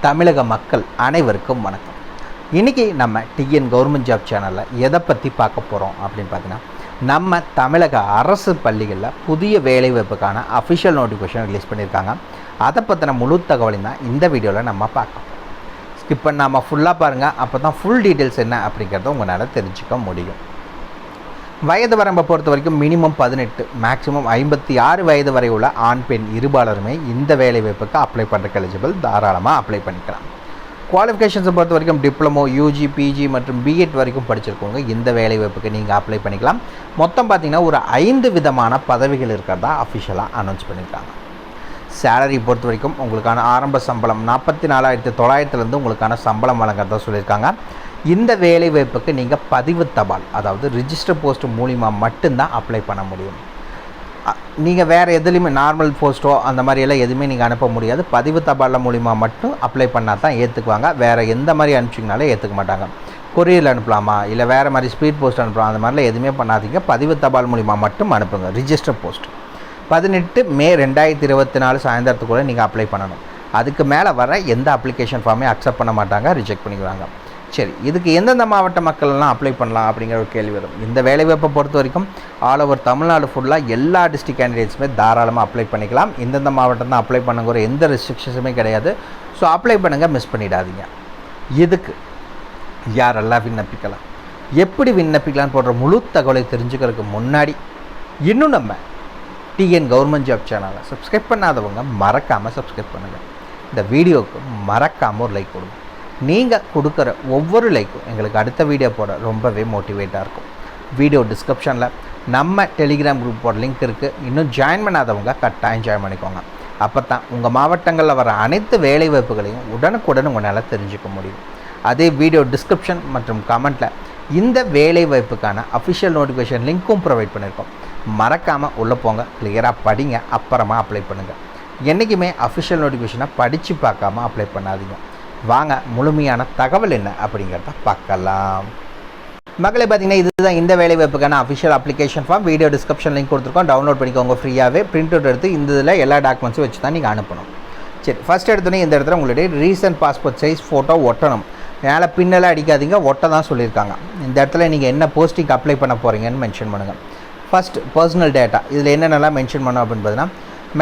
தமிழக மக்கள் அனைவருக்கும் வணக்கம். இன்றைக்கி நம்ம டிஎன் கவர்மெண்ட் ஜாப் சேனலில் எதை பற்றி பார்க்க போகிறோம் அப்படின்னு பார்த்தீங்கன்னா, நம்ம தமிழக அரசு பள்ளிகளில் புதிய வேலைவாய்ப்புக்கான அஃபிஷியல் நோட்டிஃபிகேஷன் ரிலீஸ் பண்ணியிருக்காங்க. அதை பற்றின முழு தகவலையும் தான் இந்த வீடியோவில் நம்ம பார்க்கலாம். ஸ்கிப் பண்ணாமல் ஃபுல்லாக பாருங்கள். அப்போ தான் ஃபுல் டீட்டெயில்ஸ் என்ன அப்படிங்கிறத உங்களால் தெரிஞ்சுக்க முடியும். வயது வரம்பை பொறுத்த வரைக்கும் மினிமம் 18, மேக்ஸிமம் 56 வயது வரை உள்ள ஆண் பெண் இருபாலருமே இந்த வேலைவாய்ப்புக்கு அப்ளை பண்ணுறதுக்கு எலிஜிபிள். தாராளமாக அப்ளை பண்ணிக்கலாம். குவாலிஃபிகேஷன்ஸை பொறுத்த வரைக்கும் டிப்ளமோ, யூஜி, பிஜி மற்றும் பிஎட் வரைக்கும் படிச்சிருக்கவங்க இந்த வேலைவாய்ப்புக்கு நீங்கள் அப்ளை பண்ணிக்கலாம். மொத்தம் பார்த்திங்கன்னா ஒரு 5 விதமான பதவிகள் இருக்கிறதா அஃபிஷியலாக அனௌன்ஸ் பண்ணியிருக்காங்க. சேலரி பொறுத்த வரைக்கும் உங்களுக்கான ஆரம்ப சம்பளம் 44,900 உங்களுக்கான சம்பளம் வழங்குறதா சொல்லியிருக்காங்க. இந்த வேலைவாய்ப்புக்கு நீங்கள் பதிவு தபால், அதாவது ரிஜிஸ்டர் போஸ்ட் மூலிமா மட்டும்தான் அப்ளை பண்ண முடியும். நீங்கள் வேறு எதுலேயுமே நார்மல் போஸ்ட்டோ அந்த மாதிரியெல்லாம் எதுவுமே நீங்கள் அனுப்ப முடியாது. பதிவு தபால் மூலிமா மட்டும் அப்ளை பண்ணால் தான் ஏற்றுக்குவாங்க. வேறு எந்த மாதிரி அனுப்பிச்சிங்கனாலே ஏற்றுக்க மாட்டாங்க. கொரியரில் அனுப்பலாமா, இல்லை வேறு மாதிரி ஸ்பீட் போஸ்ட் அனுப்பலாம், அந்த மாதிரிலாம் எதுவுமே பண்ணாதீங்க. பதிவு தபால் மூலிமா மட்டும் அனுப்புங்க. ரிஜிஸ்டர் போஸ்ட் 18 மே 2024 சாயந்தரத்துக்குள்ளே நீங்கள் அப்ளை பண்ணணும். அதுக்கு மேலே வர எந்த அப்ளிகேஷன் ஃபார்மே அக்செப்ட் பண்ண மாட்டாங்க, ரிஜெக்ட் பண்ணிக்குவாங்க. சரி, இதுக்கு எந்தெந்த மாவட்ட மக்கள்லாம் அப்ளை பண்ணலாம் அப்படிங்கிற ஒரு கேள்வி வரும். இந்த வேலைவாய்ப்பை பொறுத்த வரைக்கும் ஆல் ஓவர் தமிழ்நாடு ஃபுல்லாக எல்லா டிஸ்ட்ரிக்ட் கேண்டிடேட்ஸுமே தாராளமாக அப்ளை பண்ணிக்கலாம். இந்தந்த மாவட்டம் தான் அப்ளை பண்ணுங்கிற எந்த ரெஸ்ட்ரிக்ஷன்ஸுமே கிடையாது. ஸோ அப்ளை பண்ணுங்கள், மிஸ் பண்ணிடாதீங்க. இதுக்கு யாரெல்லாம் விண்ணப்பிக்கலாம், எப்படி விண்ணப்பிக்கலான்னு போடுற முழு தகவலை தெரிஞ்சுக்கிறதுக்கு முன்னாடி இன்னும் நம்ம டிஎன் கவர்மெண்ட் ஜாப் சேனலை சப்ஸ்கிரைப் பண்ணாதவங்க மறக்காமல் சப்ஸ்கிரைப் பண்ணுங்கள். இந்த வீடியோவுக்கு மறக்காமல் ஒரு லைக் கொடுங்க. நீங்கள் கொடுக்குற ஒவ்வொரு லைக்கும் எங்களுக்கு அடுத்த வீடியோ போட ரொம்பவே மோட்டிவேட்டாக இருக்கும். வீடியோ டிஸ்கிரிப்ஷனில் நம்ம டெலிகிராம் குரூப்போட லிங்க் இருக்குது. இன்னும் ஜாயின் பண்ணாதவங்க கட்டாயம் ஜாயின் பண்ணிக்கோங்க. அப்போ தான் உங்கள் மாவட்டங்களில் வர அனைத்து வேலைவாய்ப்புகளையும் உடனுக்குடன் உங்களால் தெரிஞ்சுக்க முடியும். அதே வீடியோ டிஸ்கிரிப்ஷன் மற்றும் கமெண்ட்டில் இந்த வேலைவாய்ப்புக்கான அஃபிஷியல் நோட்டிஃபிகேஷன் லிங்க்கும் ப்ரொவைட் பண்ணியிருக்கோம். மறக்காமல் உள்ளே போங்க, கிளியராக படிங்க, அப்புறமா அப்ளை பண்ணுங்கள். என்றைக்குமே அஃபிஷியல் நோட்டிஃபிகேஷனை படித்து பார்க்காம அப்ளை பண்ணாதீங்க. வாங்க முழுமையான தகவல் என்ன அப்படிங்கிறத பார்க்கலாம். மக்களை பார்த்திங்கன்னா, இதுதான் இந்த வேலைவாய்ப்புக்கான official application form. Video description link கொடுத்துருக்கோம், டவுன்லோட் பண்ணிக்கோங்க ஃப்ரீயாகவே. பிரிண்ட் அவுட் எடுத்து இந்த இதில் எல்லா டாக்குமெண்ட்ஸும் வச்சு தான் நீங்கள் அனுப்பணும். சரி, ஃபஸ்ட் எடுத்தோன்னே இந்த இடத்துல உங்களுடைய ரீசன்ட் பாஸ்போர்ட் சைஸ் ஃபோட்டோ ஒட்டணும். மேலே பின்னெல்லாம் அடிக்காதீங்க, ஒட்ட தான் சொல்லியிருக்காங்க. இந்த இடத்துல நீங்கள் என்ன போஸ்டிங் அப்ளை பண்ண போகிறீங்கன்னு மென்ஷன் பண்ணுங்கள். ஃபஸ்ட் பர்சனல் டேட்டா, இதில் என்னென்னலாம் மென்ஷன் பண்ணோம் அப்படின்னு பார்த்தீங்கன்னா,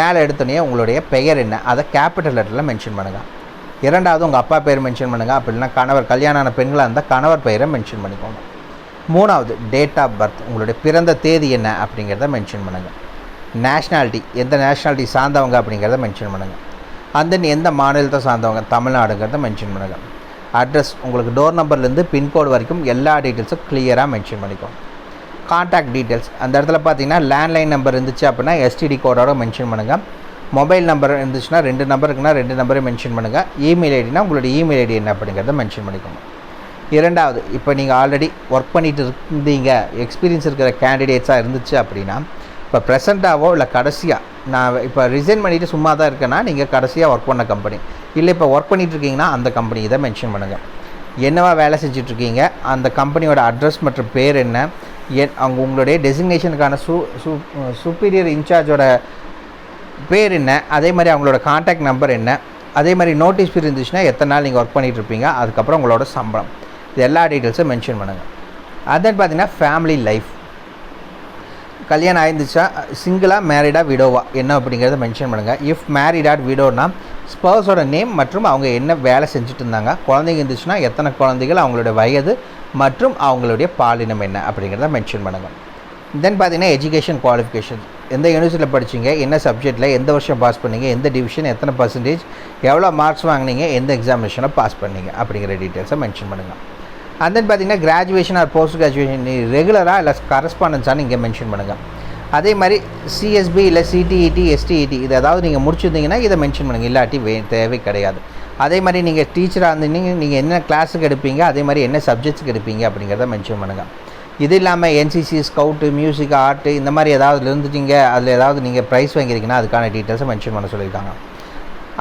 மேலே எடுத்தோன்னே உங்களுடைய பெயர் என்ன அதை கேபிட்டல் லெட்டரில் மென்ஷன் பண்ணுங்கள். இரண்டாவது உங்கள் அப்பா பேர் மென்ஷன் பண்ணுங்கள். அப்படின்னா கணவர், கல்யாணம் ஆன பெண்களாக இருந்தால் கணவர் பெயரை மென்ஷன் பண்ணிக்கோங்க. மூணாவது டேட் ஆஃப் பர்த், உங்களுடைய பிறந்த தேதி என்ன அப்படிங்கிறத மென்ஷன் பண்ணுங்கள். நேஷ்னாலிட்டி, எந்த நேஷ்னாலிட்டி சார்ந்தவங்க அப்படிங்கிறத மென்ஷன் பண்ணுங்கள். அண்ட் தென் எந்த மாநிலத்தை சார்ந்தவங்க, தமிழ்நாடுங்கிறத மென்ஷன் பண்ணுங்கள். அட்ரஸ், உங்களுக்கு டோர் நம்பர்லேருந்து பின்கோடு வரைக்கும் எல்லா டீட்டெயில்ஸும் கிளியராக மென்ஷன் பண்ணிக்கோங்க. கான்டாக்ட் டீட்டெயில்ஸ், அந்த இடத்துல பார்த்தீங்கன்னா லேண்ட்லைன் நம்பர் இருந்துச்சு அப்படின்னா எஸ்டிடி கோடோட மென்ஷன் பண்ணுங்கள். மொபைல் நம்பர் இருந்துச்சுன்னா 2 நம்பர் இருக்குன்னா 2 நம்பரை மென்ஷன் பண்ணுங்கள். இமெயில் ஐடினா உங்களுடைய இமெயில் ஐடி என்ன அப்படிங்கிறத மென்ஷன் பண்ணிக்கோங்க. இரண்டாவது, இப்போ நீங்கள் ஆல்ரெடி ஒர்க் பண்ணிட்டு இருந்தீங்க, எக்ஸ்பீரியன்ஸ் இருக்கிற கேண்டிடேட்ஸாக இருந்துச்சு அப்படின்னா, இப்போ ப்ரெசண்ட்டாவோ இல்லை கடைசியாக நான் இப்போ ரிசைன் பண்ணிவிட்டு சும்மா தான் இருக்கேன்னா நீங்கள் கடைசியாக ஒர்க் பண்ண கம்பெனி, இல்லை இப்போ ஒர்க் பண்ணிகிட்ருக்கீங்கன்னா அந்த கம்பெனி இதை மென்ஷன் பண்ணுங்கள். என்னவா வேலை செஞ்சிட்ருக்கீங்க, அந்த கம்பெனியோட அட்ரஸ் மற்றும் பேர் என்ன, அவங்க உங்களுடைய டெசிக்னேஷனுக்கான சுப்பீரியர் இன்சார்ஜோட பேர் என்ன, அதே மாதிரி அவங்களோட கான்டாக்ட் நம்பர் என்ன, அதே மாதிரி நோட்டீஸ் பீரியட் இருந்துச்சுன்னா எத்தனை நாள் நீங்கள் ஒர்க் பண்ணிகிட்ருப்பீங்க, அதுக்கப்புறம் உங்களோட சம்பளம், இது எல்லா டீட்டெயில்ஸும் மென்ஷன் பண்ணுங்கள். அதன் பார்த்தீங்கன்னா ஃபேமிலி லைஃப், கல்யாணம் ஆயிருந்துச்சா, சிங்கிளாக, மேரிடாக, விடோவா என்ன அப்படிங்கிறத மென்ஷன் பண்ணுங்கள். இஃப் மேரிட் ஆர் விடோனா ஸ்பௌஸோட நேம் மற்றும் அவங்க என்ன வேலை செஞ்சுட்டு இருந்தாங்க, குழந்தைங்க இருந்துச்சுன்னா எத்தனை குழந்தைகள், அவங்களுடைய வயது மற்றும் அவங்களுடைய பாலினம் என்ன அப்படிங்கிறத மென்ஷன் பண்ணுங்கள். தென் பார்த்தீங்கன்னா எஜுகேஷன் குவாலிஃபிகேஷன், எந்த யூனிவர்சிட்டியில் படிச்சிங்க, என்ன சப்ஜெக்டில் எந்த வருஷம் பாஸ் பண்ணீங்க, எந்த டிவிஷன், எத்தனை பர்சன்டேஜ், எவ்வளோ மார்க்ஸ் வாங்கினீங்க, எந்த எக்ஸாமினேஷனை பாஸ் பண்ணீங்க அப்படிங்கிற டீட்டெயில்ஸை மென்ஷன் பண்ணுங்கள். அண்ட் தென் பார்த்தீங்கன்னா கிராஜுவேஷன் ஆர் போஸ்ட் கிராஜுவேஷன் ரெகுலராக இல்லை கரஸ்பாண்டன்ஸானு இங்கே மென்ஷன் பண்ணுங்கள். அதே மாதிரி சிஎஸ்பி இல்லை சிடிஇடி, எஸ்டிஇடி இது ஏதாவது நீங்கள் முடிச்சிருந்தீங்கன்னா இதை மென்ஷன் பண்ணுங்கள், இல்லாட்டி தேவை கிடையாது. அதே மாதிரி நீங்கள் டீச்சராக இருந்தீங்க, நீங்கள் என்ன கிளாஸுக்கு எடுப்பீங்க, அதே மாதிரி என்ன சப்ஜெக்ட்ஸுக்கு எடுப்பீங்க அப்படிங்கிறத மென்ஷன் பண்ணுங்கள். இது இல்லாமல் என்சிசி, ஸ்கவுட்டு, மியூசிக், ஆர்ட்டு இந்த மாதிரி ஏதாவது இருந்துட்டீங்க, அதில் ஏதாவது நீங்கள் ப்ரைஸ் வாங்கியிருக்கீங்கன்னா அதுக்கான டீட்டெயில்ஸை மென்ஷன் பண்ண சொல்லியிருக்காங்க.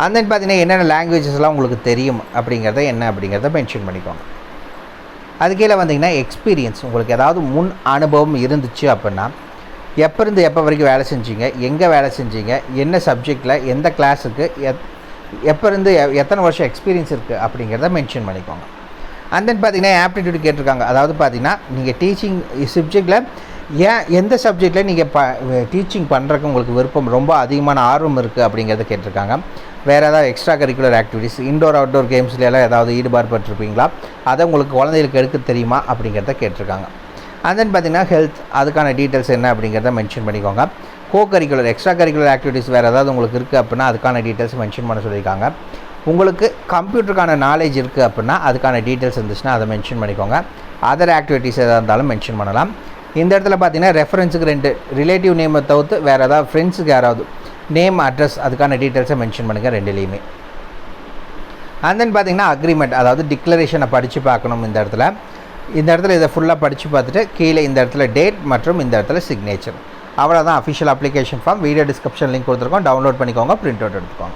அண்ட் தென் பார்த்தீங்கன்னா என்னென்ன லாங்குவேஜஸ்லாம் உங்களுக்கு தெரியும் அப்படிங்கிறத என்ன அப்படிங்கிறத மென்ஷன் பண்ணிக்கோங்க. அது கீழே வந்தீங்கன்னா எக்ஸ்பீரியன்ஸ், உங்களுக்கு ஏதாவது முன் அனுபவம் இருந்துச்சு அப்படின்னா எப்போ இருந்து எப்போ வரைக்கும் வேலை செஞ்சீங்க, எங்கே வேலை செஞ்சீங்க, என்ன சப்ஜெக்டில், எந்த கிளாஸுக்கு எப்போ இருந்து எத்தனை வருஷம் எக்ஸ்பீரியன்ஸ் இருக்குது அப்படிங்கிறத மென்ஷன் பண்ணிக்கோங்க. அண்ட் தென் பார்த்தீங்கன்னா ஆப்டிடியூட் கேட்டிருக்காங்க. அதாவது பார்த்தீங்கன்னா நீங்கள் டீச்சிங் சப்ஜெக்டில் எந்த சப்ஜெக்டில் நீங்கள் டீச்சிங் பண்ணுறதுக்கு உங்களுக்கு விருப்பம் ரொம்ப அதிகமான ஆர்வம் இருக்குது அப்படிங்கிறத கேட்டிருக்காங்க. வேறு ஏதாவது extra curricular activities indoor outdoor கேம்ஸ்லாம் ஏதாவது ஈடுபாடு பட்டிருப்பீங்களா, அதை உங்களுக்கு குழந்தைகளுக்கு எடுக்க தெரியுமா அப்படிங்கிறத கேட்டிருக்காங்க. அண்ட் தென் பார்த்தீங்கன்னா ஹெல்த், அதுக்கான டீட்டெயில்ஸ் என்ன அப்படிங்கிறத மென்ஷன் பண்ணிக்கோங்க. கரிக்குலர் எக்ஸ்ட்ரா கரிக்குலர் ஆக்டிவிட்டீஸ் வேறு ஏதாவது உங்களுக்கு இருக்குது அப்படின்னா அதுக்கான டீட்டெயில்ஸ் மென்ஷன் பண்ண சொல்லியிருக்காங்க. உங்களுக்கு கம்ப்யூட்டருக்கான நாலேஜ் இருக்குது அப்படின்னா அதுக்கான டீட்டெயில்ஸ் இருந்துச்சுன்னா அதை மென்ஷன் பண்ணிக்கோங்க. அதர் ஆக்டிவிட்டீஸ் எதாக இருந்தாலும் மென்ஷன் பண்ணலாம். இந்த இடத்துல பார்த்தீங்கன்னா ரெஃபரன்ஸுக்கு 2 ரிலேட்டிவ் நேமை தவிர்த்து வேறு ஏதாவது ஃப்ரெண்ட்ஸுக்கு யாராவது நேம் அட்ரஸ் அதுக்கான டீட்டெயில்ஸை மென்ஷன் பண்ணுங்கள் 2லேயுமே. அண்ட் தென் பார்த்தீங்கன்னா அக்ரிமெண்ட், அதாவது டிக்ளரேஷனை படித்து பார்க்கணும். இந்த இடத்துல இதை ஃபுல்லாக படித்து பார்த்துட்டு கீழே இந்த இடத்துல டேட் மற்றும் இந்த இடத்துல சிக்னேச்சர், அவ்வளோதான் official application form. Video description link கொடுத்துருக்கோம், டவுன்லோட் பண்ணிக்கோங்க, பிரிண்ட் அவுட் எடுத்துக்கோங்க.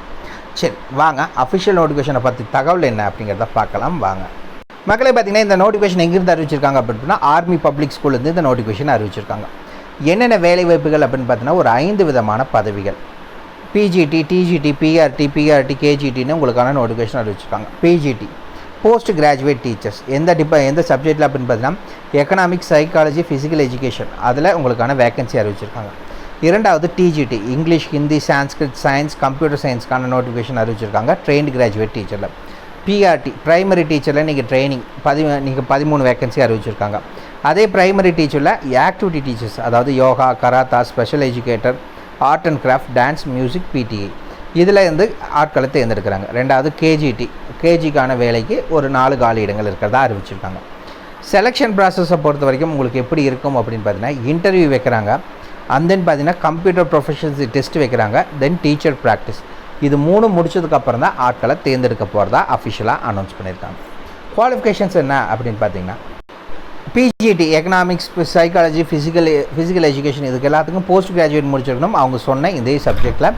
சரி வாங்க அஃபிஷியல் நோட்டிஃபிகேஷனை பற்றி தகவல் என்ன அப்படிங்கிறத பார்க்கலாம் வாங்க. மக்களே பார்த்தீங்கன்னா இந்த நோட்டிஃபிகேஷன் எங்கேருந்து அறிவிச்சிருக்காங்க அப்படின்னா ஆர்மி பப்ளிக் ஸ்கூல்லேருந்து இந்த நோட்டிஃபிகேஷன் அறிவிச்சிருக்காங்க. என்னென்ன வேலைவாய்ப்புகள் அப்படின்னு பார்த்தீங்கன்னா ஒரு 5 விதமான பதவிகள். பிஜிடி, டிஜிடி, பிஆர்டி, கேஜிடின்னு உங்களுக்கான நோட்டிஃபிகேஷன் அறிவிச்சிருக்காங்க. பிஜிடி போஸ்ட் கிராஜுவேட் டீச்சர்ஸ் எந்த சப்ஜெக்டில் அப்படின்னு பார்த்தீங்கன்னா எக்கனாமிக்ஸ், சைக்காலஜி, ஃபிசிக்கல் எஜுகேஷன், அதில் உங்களுக்கான வேகன்சி அறிவிச்சிருக்காங்க. 2வது TGT English, Hindi, Sanskrit, science, computer சயின்ஸ்க்கான நோட்டிஃபிகேஷன் அறிவிச்சிருக்காங்க ட்ரெயின்டு கிராஜுவேட் டீச்சரில். பிஆர்டி பிரைமரி டீச்சரில் நீங்கள் ட்ரைனிங் 13 வேகன்சி அறிவிச்சிருக்காங்க. அதே பிரைமரி டீச்சரில் ஆக்டிவிட்டி டீச்சர்ஸ், அதாவது yoga, karate, special educator, art and craft, dance, music, PTA, இதில் இருந்து ஆட்களை தேர்ந்தெடுக்கிறாங்க. 2வது கேஜிக்கான வேலைக்கு ஒரு 4 காலி இடங்கள் இருக்கிறதா அறிவிச்சிருக்காங்க. செலெக்ஷன் ப்ராசஸை பொறுத்த வரைக்கும் உங்களுக்கு எப்படி இருக்கும் அப்படின்னு பார்த்தீங்கன்னா இன்டர்வியூ வைக்கிறாங்க. அண்ட் தென் பார்த்தீங்கன்னா கம்ப்யூட்டர் ப்ரொஃபஷன்ஸி டெஸ்ட் வைக்கிறாங்க. தென் டீச்சர் ப்ராக்டிஸ், இது 3 முடிச்சதுக்கப்புறம் தான் ஆட்களை தேர்ந்தெடுக்க போகிறதா அஃபிஷியலாக அனௌன்ஸ் பண்ணியிருக்காங்க. குவாலிஃபிகேஷன்ஸ் என்ன அப்படின்னு பார்த்தீங்கன்னா PGT economics, psychology, physical education, இதுக்கு எல்லாத்துக்கும் போஸ்ட் கிராஜுவேட் முடிச்சிருக்கணும். அவங்க சொன்ன இதே சப்ஜெக்டில்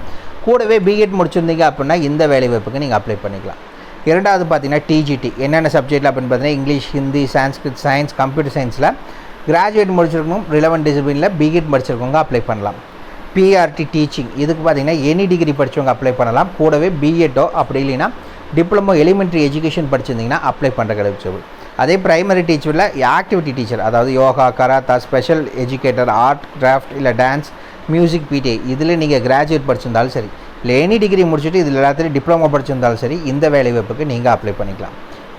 கூடவே பிஎட் முடிச்சிருந்தீங்க அப்படின்னா இந்த வேலைவாய்ப்புக்கு நீங்கள் அப்ளை பண்ணிக்கலாம். 2வது பார்த்தீங்கன்னா டிஜிடி என்னென்ன சப்ஜெக்டில் அப்படின்னு பார்த்தீங்கன்னா English, Hindi, Sanskrit, science, computer சயின்ஸில் கிராஜுவேட் முடிச்சிருக்கணும். ரிலவெண்ட் டிசிப்ளினில் பிஎட் படிச்சிருக்கவங்க அப்ளை பண்ணலாம். பிஆர்டி டீச்சிங், இதுக்கு பார்த்தீங்கன்னா எனி டிகிரி படித்தவங்க அப்ளை பண்ணலாம். கூடவே பிஎட்டோ அப்படி இல்லைன்னா டிப்ளமோ எலிமெண்ட்ரி எஜுகேஷன் படிச்சிருந்தீங்கன்னா அப்ளை பண்ணுற கிடைச்சது. அதே பிரைமரி டீச்சரில் ஆக்டிவிட்டி டீச்சர், அதாவது yoga, karate, special educator, art, craft இல்லை டான்ஸ், மியூசிக், பிடிஏ, இதில் நீங்கள் கிராஜுவேட் படிச்சிருந்தாலும் சரி இல்லை எனி டிகிரி முடிச்சுட்டு இதில் எல்லாத்துலேயும் டிப்ளமோ படிச்சிருந்தாலும் சரி இந்த வேலைவாய்ப்புக்கு நீங்கள் அப்ளை பண்ணிக்கலாம்.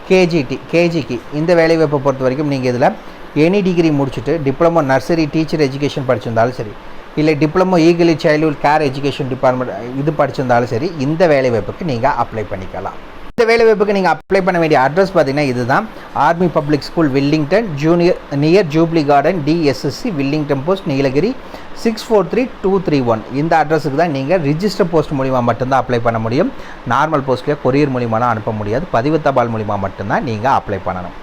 கேஜிக்கு இந்த வேலைவாய்ப்பை பொறுத்த வரைக்கும் நீங்கள் இதில் எனி டிகிரி முடிச்சுட்டு டிப்ளமோ நர்சரி டீச்சர் எஜுகேஷன் படிச்சிருந்தாலும் சரி இல்லை diploma eagerly childhood care education department இது படிச்சிருந்தாலும் சரி இந்த வேலைவாய்ப்புக்கு நீங்கள் அப்ளை பண்ணிக்கலாம். இந்த வேலைவாய்ப்புக்கு நீங்கள் அப்ளை பண்ண வேண்டிய அட்ரஸ் பார்த்தீங்கன்னா இதுதான். Army public school, Wellington, near jubilee garden, DSSC, Wellington post, Nilgiri 643231. இந்த அட்ரஸுக்கு தான் நீங்கள் ரிஜிஸ்டர் போஸ்ட் மூலிமா மட்டும்தான் அப்ளை பண்ண முடியும். நார்மல் போஸ்ட்டில் கொரியர் மூலிமாலாம் அனுப்ப முடியாது. பதிவு தபால் மூலிமா மட்டும்தான் நீங்கள் அப்ளை பண்ணணும்.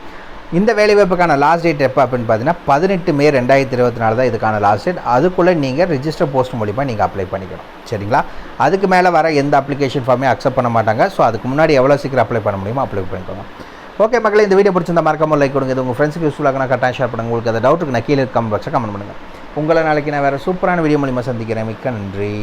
இந்த வேலைவாய்ப்புக்கான லாஸ்ட் டேட் எப்போ அப்படின்னு பார்த்தீங்கன்னா 18 மே 2024 தான் இதுக்கான லாஸ்ட் டேட். அதுக்குள்ளே நீங்கள் ரிஜிஸ்டர் போஸ்ட் மூலிமா நீங்கள் அப்ளை பண்ணிக்கணும். சரிங்களா? அதுக்கு மேலே வர எந்த அப்ளிகேஷன் ஃபார்மே அக்செப்ட் பண்ண மாட்டாங்க. ஸோ அதுக்கு முன்னாடி எவ்வளோ சீக்கிரம் அப்ளை பண்ண முடியுமோ அப்ளை பண்ணிக்கோங்க. ஓகே மக்களே, இந்த வீடியோ பிடிச்சிருந்தா மறக்காம லைக் கொடுங்க. இது உங்கள் ஃப்ரெண்ட்ஸுக்கு யூஸ்ஃபுல்லாக கட்டாயம் ஷேர் பண்ணுங்கள். உங்களுக்கு அந்த டவுட்டுக்கு நான் கீழே கமெண்ட் பாக்ஸில் கமெண்ட் பண்ணுங்கள். உங்களை நாளைக்கு நான் வேறு சூப்பரான வீடியோ மூலிமா சந்திக்கிறேன். மிக்க நன்றி.